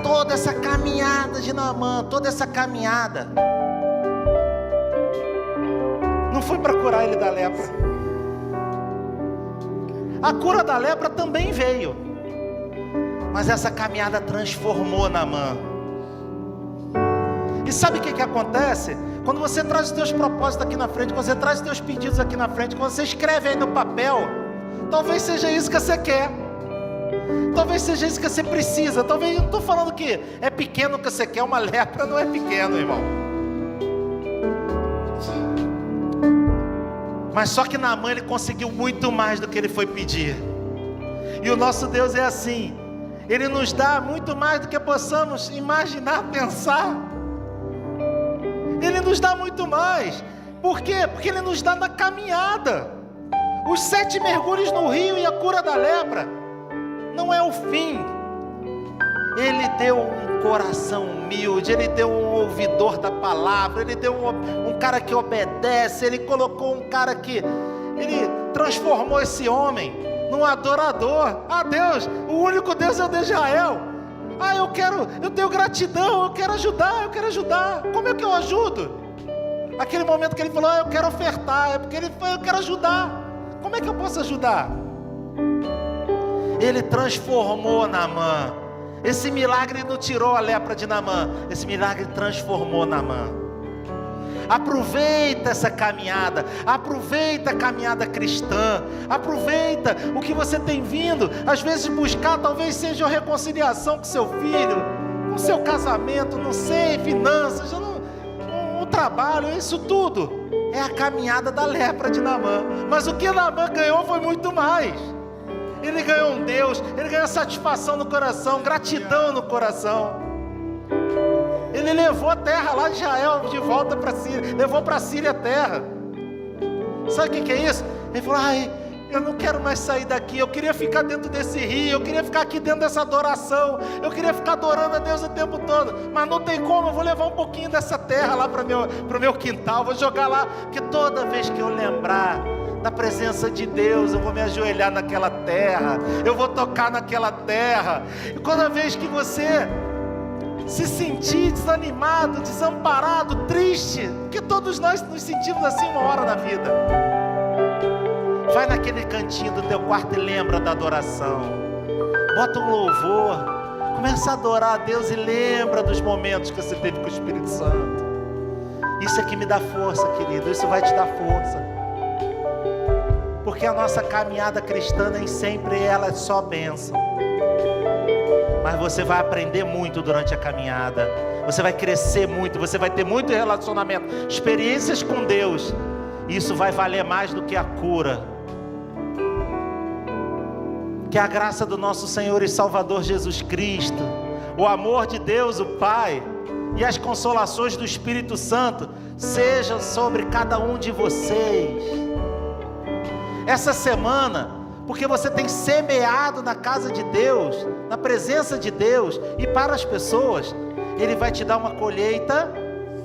Toda essa caminhada de Naamã, toda essa caminhada, não foi para curar ele da lepra. A cura da lepra também veio, mas essa caminhada transformou Naamã. E sabe o que acontece? Quando você traz os teus propósitos aqui na frente, quando você traz os teus pedidos aqui na frente, quando você escreve aí no papel, talvez seja isso que você quer. Talvez seja isso que você precisa. Talvez, eu não estou falando que é pequeno o que você quer. Uma lepra não é pequeno, irmão. Mas só que Naamã, ele conseguiu muito mais do que ele foi pedir. E o nosso Deus é assim. Ele nos dá muito mais do que possamos imaginar, pensar. Ele nos dá muito mais. Por quê? Porque Ele nos dá na caminhada. Os 7 mergulhos no rio e a cura da lepra não é o fim. Ele deu um coração humilde, Ele deu um ouvidor da palavra, Ele deu um cara que obedece, Ele colocou um cara que... Ele transformou esse homem num adorador. Ah, Deus, o único Deus é o de Israel. Ah, eu tenho gratidão, eu quero ajudar. Como é que eu ajudo? Aquele momento que ele falou, eu quero ofertar, é porque ele foi, eu quero ajudar. Como é que eu posso ajudar? Ele transformou Naamã. Esse milagre não tirou a lepra de Naamã, esse milagre transformou Naamã. Aproveita essa caminhada, aproveita a caminhada cristã, aproveita o que você tem vindo, às vezes buscar, talvez seja a reconciliação com seu filho, com seu casamento, não sei, finanças, o trabalho, isso tudo é a caminhada da lepra de Naamã. Mas o que Naamã ganhou foi muito mais. Ele ganhou um Deus, ele ganhou satisfação no coração, gratidão no coração. Ele levou a terra lá de Israel de volta para a Síria, levou para a Síria a terra. Sabe o que é isso? Ele falou, eu não quero mais sair daqui, eu queria ficar dentro desse rio, eu queria ficar aqui dentro dessa adoração, eu queria ficar adorando a Deus o tempo todo, mas não tem como, eu vou levar um pouquinho dessa terra lá para o meu quintal, vou jogar lá, porque toda vez que eu lembrar da presença de Deus, eu vou me ajoelhar naquela terra, eu vou tocar naquela terra. E toda vez que você se sentir desanimado, desamparado, triste, porque todos nós nos sentimos assim uma hora na vida, vai naquele cantinho do teu quarto e lembra da adoração, bota um louvor, começa a adorar a Deus e lembra dos momentos que você teve com o Espírito Santo. Isso é que me dá força, querido, isso vai te dar força, porque a nossa caminhada cristã nem sempre ela é só bênção. Mas você vai aprender muito durante a caminhada, você vai crescer muito, você vai ter muito relacionamento, experiências com Deus. Isso vai valer mais do que a cura. Que a graça do nosso Senhor e Salvador Jesus Cristo, o amor de Deus, o Pai, e as consolações do Espírito Santo sejam sobre cada um de vocês. Essa semana, porque você tem semeado na casa de Deus, na presença de Deus e para as pessoas, Ele vai te dar uma colheita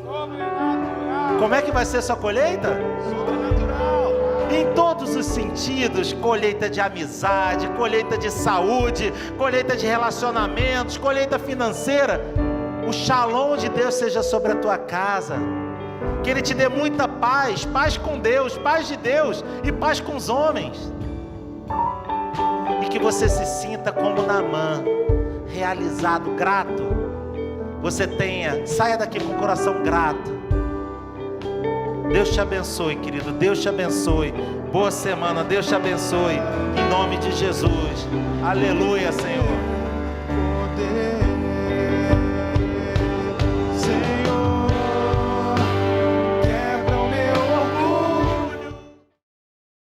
sobrenatural. Como é que vai ser sua colheita? Sobrenatural. Em todos os sentidos, colheita de amizade, colheita de saúde, colheita de relacionamentos, colheita financeira. O shalom de Deus seja sobre a tua casa. Que Ele te dê muita paz, paz com Deus, paz de Deus e paz com os homens. E que você se sinta como Naamã, realizado, grato. Você saia daqui com o coração grato. Deus te abençoe, querido, Deus te abençoe. Boa semana, Deus te abençoe. Em nome de Jesus. Aleluia, Senhor.